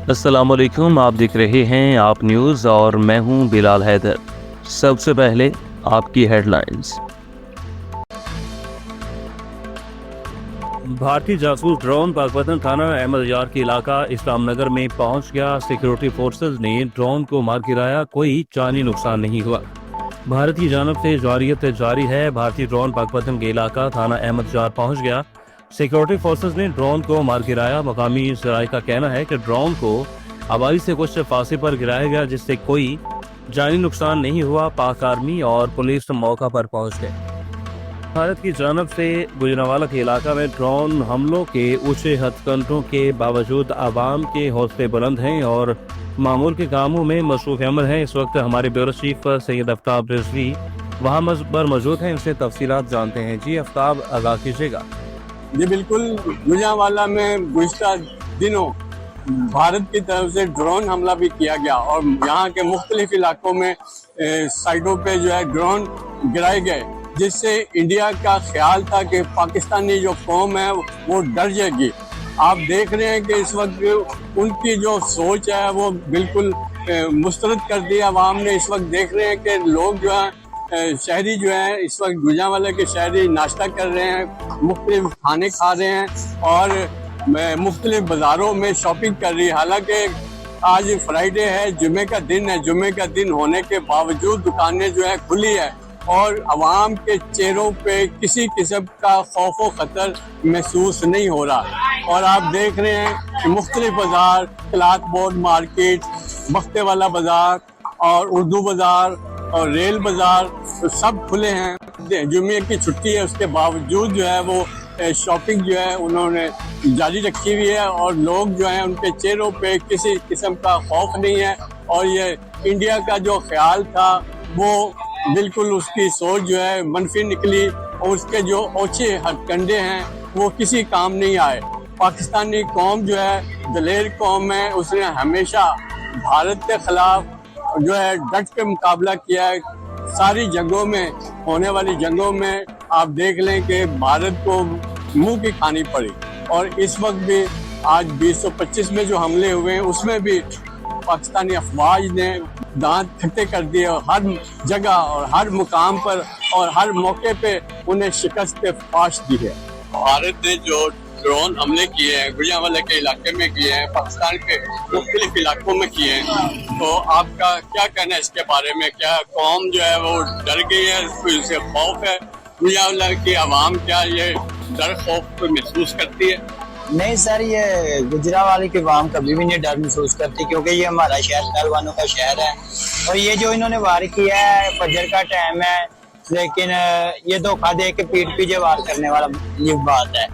السلام علیکم، آپ دیکھ رہے ہیں آپ نیوز اور میں ہوں بلال حیدر۔ سب سے پہلے آپ کی ہیڈ لائنز۔ بھارتی جاسوس ڈرون پاکپتن تھانہ احمد یار کے علاقہ اسلام نگر میں پہنچ گیا۔ سیکیورٹی فورسز نے ڈرون کو مار گرایا، کوئی جانی نقصان نہیں ہوا۔ بھارت کی جانب سے جارحیت جاری ہے۔ بھارتی ڈرون پاکپتن کے علاقہ تھانہ احمد یار پہنچ گیا۔ سیکیورٹی فورسز نے ڈرون کو مار گرایا۔ مقامی ذرائع کا کہنا ہے کہ ڈرون کو آبائی سے کچھ فاصلے پر گرایا گیا، جس سے کوئی جانی نقصان نہیں ہوا۔ پاک آرمی اور پولیس موقع پر پہنچ گئے۔ بھارت کی جانب سے گجرانوالہ کے علاقہ میں ڈرون حملوں کے اونچے ہتھ کنڈوں کے باوجود عوام کے حوصلے بلند ہیں اور معمول کے کاموں میں مصروف عمل ہیں۔ اس وقت ہمارے بیورو چیف سید آفتاب رضوی وہاں پر موجود ہیں، ان سے تفصیلات جانتے ہیں۔ جی آفتاب، آگاہ کیجیے گا۔ جی بالکل، گجرانوالہ میں گزشتہ دنوں بھارت کی طرف سے ڈرون حملہ بھی کیا گیا اور یہاں کے مختلف علاقوں میں سائٹوں پہ ڈرون گرائے گئے، جس سے انڈیا کا خیال تھا کہ پاکستانی جو قوم ہے وہ ڈر جائے گی۔ آپ دیکھ رہے ہیں کہ اس وقت ان کی جو سوچ ہے وہ بالکل مسترد کر دی عوام نے۔ اس وقت دیکھ رہے ہیں کہ لوگ شہری اس وقت گجرانوالہ کے شہری ناشتہ کر رہے ہیں، مختلف کھانے کھا رہے ہیں اور مختلف بازاروں میں شاپنگ کر رہی ہے۔ حالانکہ آج فرائیڈے ہے، جمعے کا دن ہے، جمعے کا دن ہونے کے باوجود دکانیں کھلی ہے اور عوام کے چہروں پہ کسی قسم کا خوف و خطر محسوس نہیں ہو رہا۔ اور آپ دیکھ رہے ہیں کہ مختلف بازار، کلاتھ بورڈ مارکیٹ، بختے والا بازار اور اردو بازار اور ریل بازار سب کھلے ہیں۔ جمعے کی چھٹی ہے، اس کے باوجود وہ شاپنگ انہوں نے جاری رکھی ہوئی ہے اور لوگ ان کے چہروں پہ کسی قسم کا خوف نہیں ہے۔ اور یہ انڈیا کا جو خیال تھا وہ بالکل اس کی سوچ منفی نکلی اور اس کے جو اوچھے ہتھ کنڈے ہیں وہ کسی کام نہیں آئے۔ پاکستانی قوم دلیر قوم ہے، اس نے ہمیشہ بھارت کے خلاف ڈٹ کے مقابلہ کیا ہے۔ ساری جنگوں میں، ہونے والی جنگوں میں آپ دیکھ لیں کہ بھارت کو منہ کی کھانی پڑی، اور اس وقت بھی آج 225 میں جو حملے ہوئے ہیں اس میں بھی پاکستانی افواج نے دانت کھٹے کر دیے اور ہر جگہ اور ہر مقام پر اور ہر موقع پہ انہیں شکست فاش دی ہے۔ بھارت نے جو ڈرون حملے کیے ہیں گجرانوالہ کے علاقے میں کیے ہیں، پاکستان کے مختلف علاقوں میں کیے ہیں، تو آپ کا کیا کہنا ہے اس کے بارے میں؟ کیا قوم وہ ڈر گئی ہے، ان سے خوف ہے؟ گجرانوالہ کی عوام کیا یہ ڈر خوف محسوس کرتی ہے؟ نہیں سر، یہ گجرانوالہ کی عوام کبھی بھی نہیں ڈر محسوس کرتی، کیونکہ یہ ہمارا شہر پہلوانوں کا شہر ہے اور یہ جو انہوں نے وار کیا ہے فجر کا ٹائم ہے، لیکن یہ دھوکہ دے کے پیٹ پیچھے وار کرنے والا یہ بات ہے،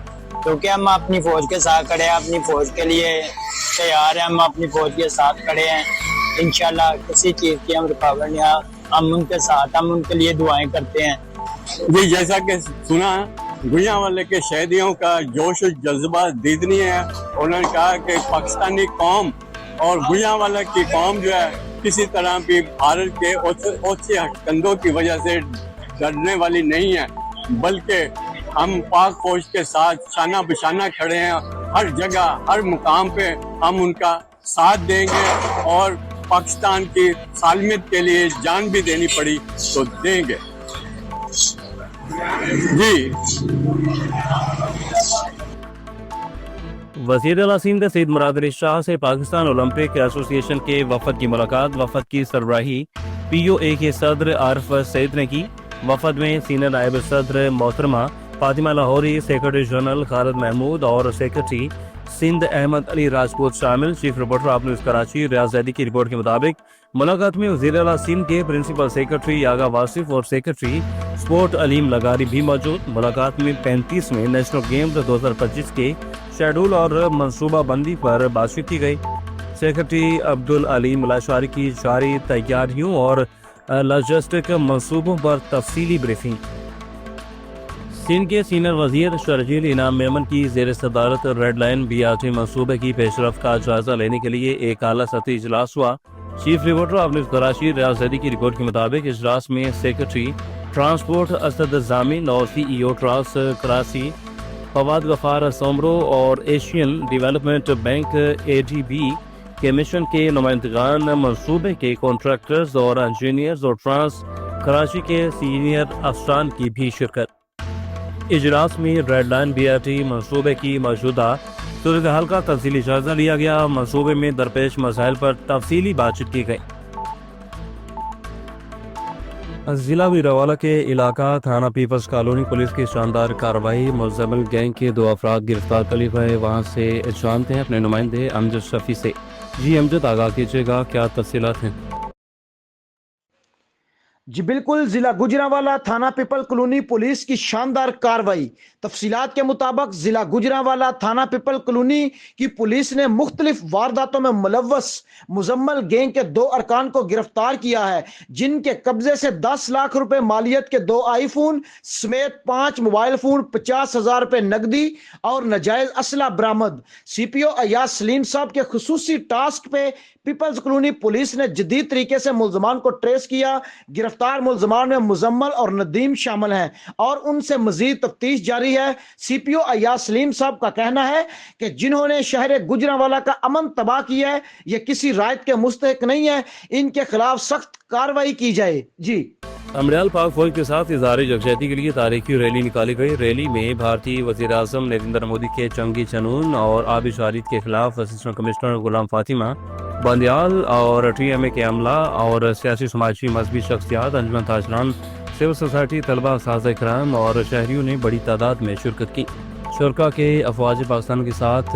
کیونکہ ہم اپنی فوج کے ساتھ کھڑے ہیں، اپنی فوج کے لیے تیار ہیں، ہم اپنی فوج کے ساتھ کھڑے ہیں۔ انشاءاللہ کسی چیز کی ہم رکاوٹ نہیں، ہم ان کے ساتھ، ہم ان کے لیے دعائیں کرتے ہیں۔ جی جیسا کہ سنا گجرانوالہ کے شہریوں کا جوش و جذبہ دیدنی ہے، انہوں نے کہا کہ پاکستانی قوم اور گجرانوالہ کی قوم کسی طرح بھی بھارت کے اوچھے کندھوں کی وجہ سے ڈرنے والی نہیں ہے، بلکہ ہم پاک فوج کے ساتھ شانہ بشانہ کھڑے ہیں۔ ہر جگہ ہر مقام پہ ہم ان کا ساتھ دیں گے اور پاکستان کی سالمیت کے لیے جان بھی دینی پڑی تو دیں گے۔ جی وزیر اعلیٰ سندھ سید مراد علی شاہ سے پاکستان اولمپک ایسوسی ایشن کے وفد کی ملاقات۔ وفد کی سربراہی پی او اے کے صدر عارف سعید نے کی۔ وفد میں سینئر نائب صدر محترمہ فاطمہ لاہوری، سیکرٹری جنرل خالد محمود اور سیکرٹری سندھ احمد علی راجپوت شامل۔ چیف رپورٹر آپ نیوز کراچی ریاض زیدی کی رپورٹ کے مطابق ملاقات میں وزیر اعلیٰ سندھ کے پرنسپل سیکرٹری یاگا واصف اور سیکرٹری سپورٹ علیم لغاری بھی موجود۔ ملاقات میں 35ویں نیشنل گیمز 2025 کے شیڈول اور منصوبہ بندی پر بات چیت کی گئی۔ سیکرٹری عبدالعلیم لاشواری کی جاری تیاریوں اور لاجسٹک منصوبوں پر تفصیلی بریفنگ۔ سندھ کے سینئر وزیر شرجیل انعام میمن کی زیر صدارت ریڈ لائن BRT منصوبے کی پیش رفت کا جائزہ لینے کے لیے ایک اعلیٰ سطحی اجلاس ہوا۔ چیف رپورٹر آپ نیوز کراچی ریاض زیدی کی رپورٹ کے مطابق اجلاس میں سیکرٹری ٹرانسپورٹ اسد ضامن اور CEO ٹراس کراچی فواد غفار سومرو اور ایشین ڈیولپمنٹ بینک ADB के मिशन के नुमाइंदगान, मंसूबे के कॉन्ट्रैक्टर्स और इंजीनियर्स और ट्रांस कराची के सीनियर अफसरान की भी शिरकत। इजलास में रेड लाइन BRT मंसूबे की मौजूदा सूरत हाल का तफसीली जायजा लिया गया। मंसूबे में दरपेश मसाइल पर तफसीली बातचीत की गई। जिला वीरावाला के इलाका थाना पीपल्स कॉलोनी पुलिस की शानदार कार्रवाई, मुज़म्मिल गैंग के 2 अफराद गिरफ्तार कर लिए गए। वहाँ से जानते हैं अपने नुमाइंदे अमजद शफी से। जी अमजद, आगाह कीजिएगा, क्या तफसीलात हैं? जी बिल्कुल, जिला गुजरांवाला थाना पीपल कॉलोनी पुलिस की शानदार कार्रवाई। तफसीलात के मुताबिक जिला गुजरांवाला थाना पीपल कॉलोनी की पुलिस ने मुख्तलिफ वारदातों में मुलव्वस मुजम्मल गैंग के 2 अरकान को गिरफ्तार किया है, जिनके कब्जे से 10 लाख रुपए मालियत के 2 आईफोन समेत 5 मोबाइल फोन, 50,000 रुपए नकदी और नाजायज असला बरामद। CPO अयाज सलीम साहब के खुसूसी टास्क पे पीपल्स कॉलोनी पुलिस ने जदीद तरीके से मुलजमान को ट्रेस किया। गिरफ्तार मुलजमान में मुजम्मल और नदीम शामिल हैं और उनसे मजीद तफ्तीश जारी है। CPO अयाज सलीम साहब का कहना है कि जिन्होंने शहर गुजरांवाला का अमन तबाह किया है, ये किसी रायत के मुस्तहिक नहीं है, इनके खिलाफ सख्त कार्रवाई की जाए। जी अमरियाल पाक फौज के साथ इज़हार यकजहती के लिए तारीखी रैली निकाली गई। रैली में भारतीय वज़ीर आज़म नरेंद्र मोदी के जंगी जनून और आबी शहादत के खिलाफ असिस्टेंट कमिश्नर गुलाम फातिमा बंदियाल और TMA के अमला और सियासी समाजी मजहबी शख्सियात, अंजुमन ताजरान, सिविल सोसाइटी, तलबा, साज़ इकराम और शहरियों ने बड़ी तादाद में शिरकत की। शुरका के अफवाज पाकिस्तान के साथ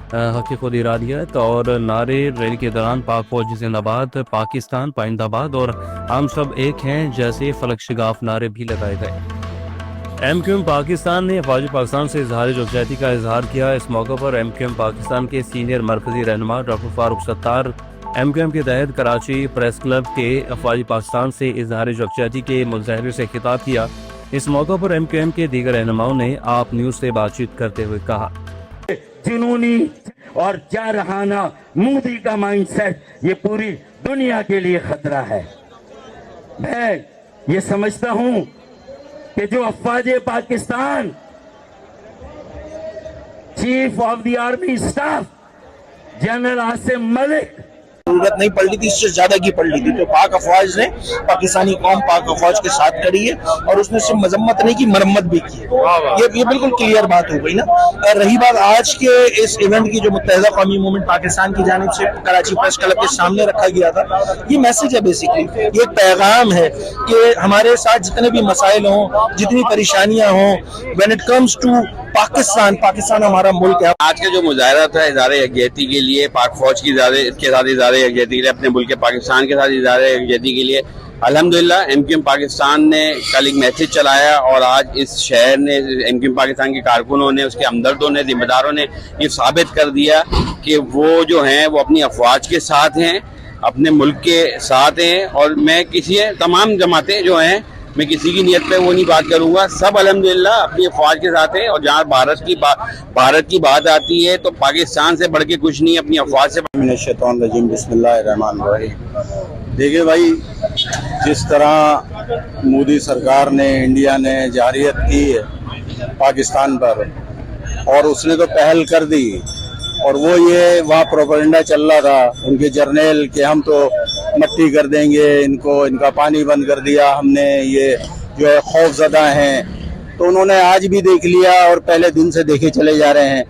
हक़ खुद इरादियत और नारे रैली के दौरान पाक फौज जिंदाबाद, पाकिस्तान पाइंदाबाद और हम सब एक हैं जैसे फलक शिगाफ नारे भी लगाए गए। MQM पाकिस्तान ने अफवाज पाकिस्तान से इज़हार यकजहती का इजहार किया। इस मौके पर MQM पाकिस्तान के सीनियर मरकजी रहनुमा डॉक्टर फारूक सत्तार MQM के तहत कराची प्रेस क्लब के अफवाज पाकिस्तान से इजहार यकजहती के मुजाहरे से खिताब किया। इस मौके पर MQM के दीगर रहनुमाओं ने आप न्यूज़ से बातचीत करते हुए कहा, जुनूनी और जारहाना मोदी का माइंडसेट ये पूरी दुनिया के लिए खतरा है। मैं ये समझता हूं कि जो अफवाज Pakistan chief of the army staff general Asim Malik जरूरत नहीं पड़ रही थी, इससे ज्यादा की पड़ रही थी, तो पाक अफवाज ने पाकिस्तानी कौम पाक अफवाज के साथ खड़ी है और उसने सिर्फ मजम्मत नहीं की, मरम्मत भी की है। ये बिल्कुल क्लियर बात हो गई ना। रही बात आज के इस इवेंट की, जो मुत्तहिदा कौमी मूवमेंट पाकिस्तान की जानिब से कराची प्रेस क्लब के सामने रखा गया था, ये मैसेज है बेसिकली, ये एक पैगाम है कि हमारे साथ जितने भी मसाइल हों, जितनी परेशानियां हों, when it comes to Pakistan हमारा मुल्क है। आज का जो मुजाहरा था इज़हार यकजहती के लिए, पाक फौज की के साथ इज़हार यकजहती के लिए, अपने मुल्क के पाकिस्तान के साथ इज़हार यकजहती के लिए अल्हम्दुलिल्लाह MQM पाकिस्तान ने कल एक मैसेज चलाया और आज इस शहर ने, MQM पाकिस्तान के कारकुनों ने, उसके हमदर्दों ने, जिम्मेदारों ने ये साबित कर दिया कि वो जो हैं वो अपनी अफवाज के साथ हैं, अपने मुल्क के साथ हैं। और मैं तमाम जमातें जो हैं, मैं किसी की नियत पे वो नहीं बात करूंगा, सब अल्हम्दुलिल्लाह अपनी अफवाज के साथ हैं। और जहाँ भारत की बात आती है तो पाकिस्तान से बढ़ के कुछ नहीं, अपनी अफवाज से। देखिए भाई, जिस तरह मोदी सरकार ने, इंडिया ने जारियत की है पाकिस्तान पर, और उसने तो पहल कर दी, और वो ये वहाँ प्रोपेगेंडा चल रहा था उनके जर्नल कि हम तो मट्टी कर देंगे इनको, इनका पानी बंद कर दिया हमने, ये जो है खौफजदा हैं। तो उन्होंने आज भी देख लिया और पहले दिन से देखे चले जा रहे हैं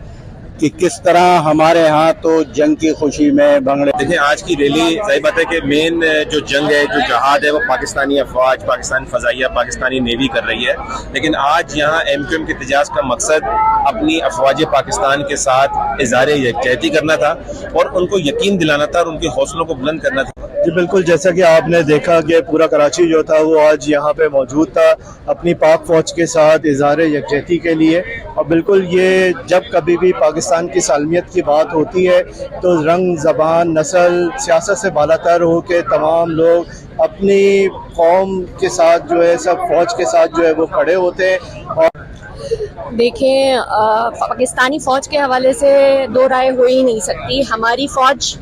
कि किस तरह हमारे यहाँ तो जंग की खुशी में भंगड़े। देखिए, आज की रैली सही बात है कि मेन जो जंग है, जो जहाद है, वो पाकिस्तानी अफवाज, पाकिस्तानी फजाइया, पाकिस्तानी नेवी कर रही है। लेकिन आज यहाँ MQM के एहतजाज का मकसद अपनी अफवाज पाकिस्तान के साथ इज़हार यकजहती करना था और उनको यकीन दिलाना था और उनके हौसलों को बुलंद करना था। जी बिल्कुल, जैसा कि आपने देखा कि पूरा कराची जो था वो आज यहाँ पे मौजूद था अपनी पाक फौज के साथ इज़हार यकजहती के लिए। और बिल्कुल, ये जब कभी भी पाकिस्तान की सालमियत की बात होती है तो रंग, ज़बान, नस्ल, सियासत से बालातर हो के तमाम लोग अपनी कौम के साथ जो है, सब फौज के साथ जो है वो खड़े होते हैं। और देखें, पाकिस्तानी फ़ौज के हवाले से दो राय हो ही नहीं सकती। हमारी फ़ौज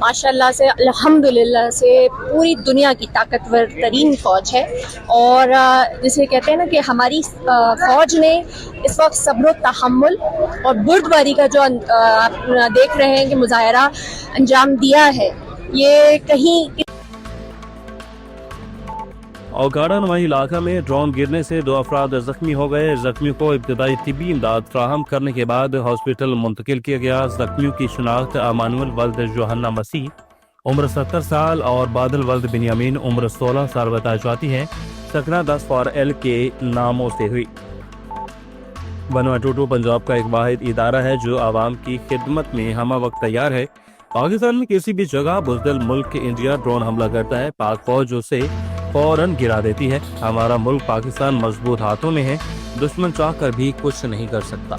माशाल्लाह से अल्हम्दुलिल्लाह से पूरी दुनिया की ताकतवर तरीन फ़ौज है। और जिसे कहते हैं ना कि हमारी फ़ौज ने इस वक्त सब्र तहम्मुल और बुर्दबारी का जो आप देख रहे हैं कि मुजाहरा अंजाम दिया है, ये कहीं औगाड़ा नवाही इलाका में ड्रोन गिरने से 2 अफराद जख्मी हो गए। जख्मियों को इब्तदाई तिब्बी इमदाद फ्राहम करने के बाद हॉस्पिटल मुंतकिल किया गया। जख्मियों की शनाख्त अमानुअल वल्द जोहन्ना मसीह उम्र 70 साल और बादल वल्द बिन्यामीन उम्र 16 साल बताई जाती है। सकना 10 फॉर एल के नामों से हुई। 112 पंजाब का एक वाहिद इदारा है जो आवाम की खिदमत में हमा वक्त तैयार है। पाकिस्तान में किसी भी जगह बुज़दिल मुल्क इंडिया ड्रोन हमला करता है, पाक फौज उसे फौरन गिरा देती है। हमारा मुल्क पाकिस्तान मजबूत हाथों में है, दुश्मन चाह कर भी कुछ नहीं कर सकता।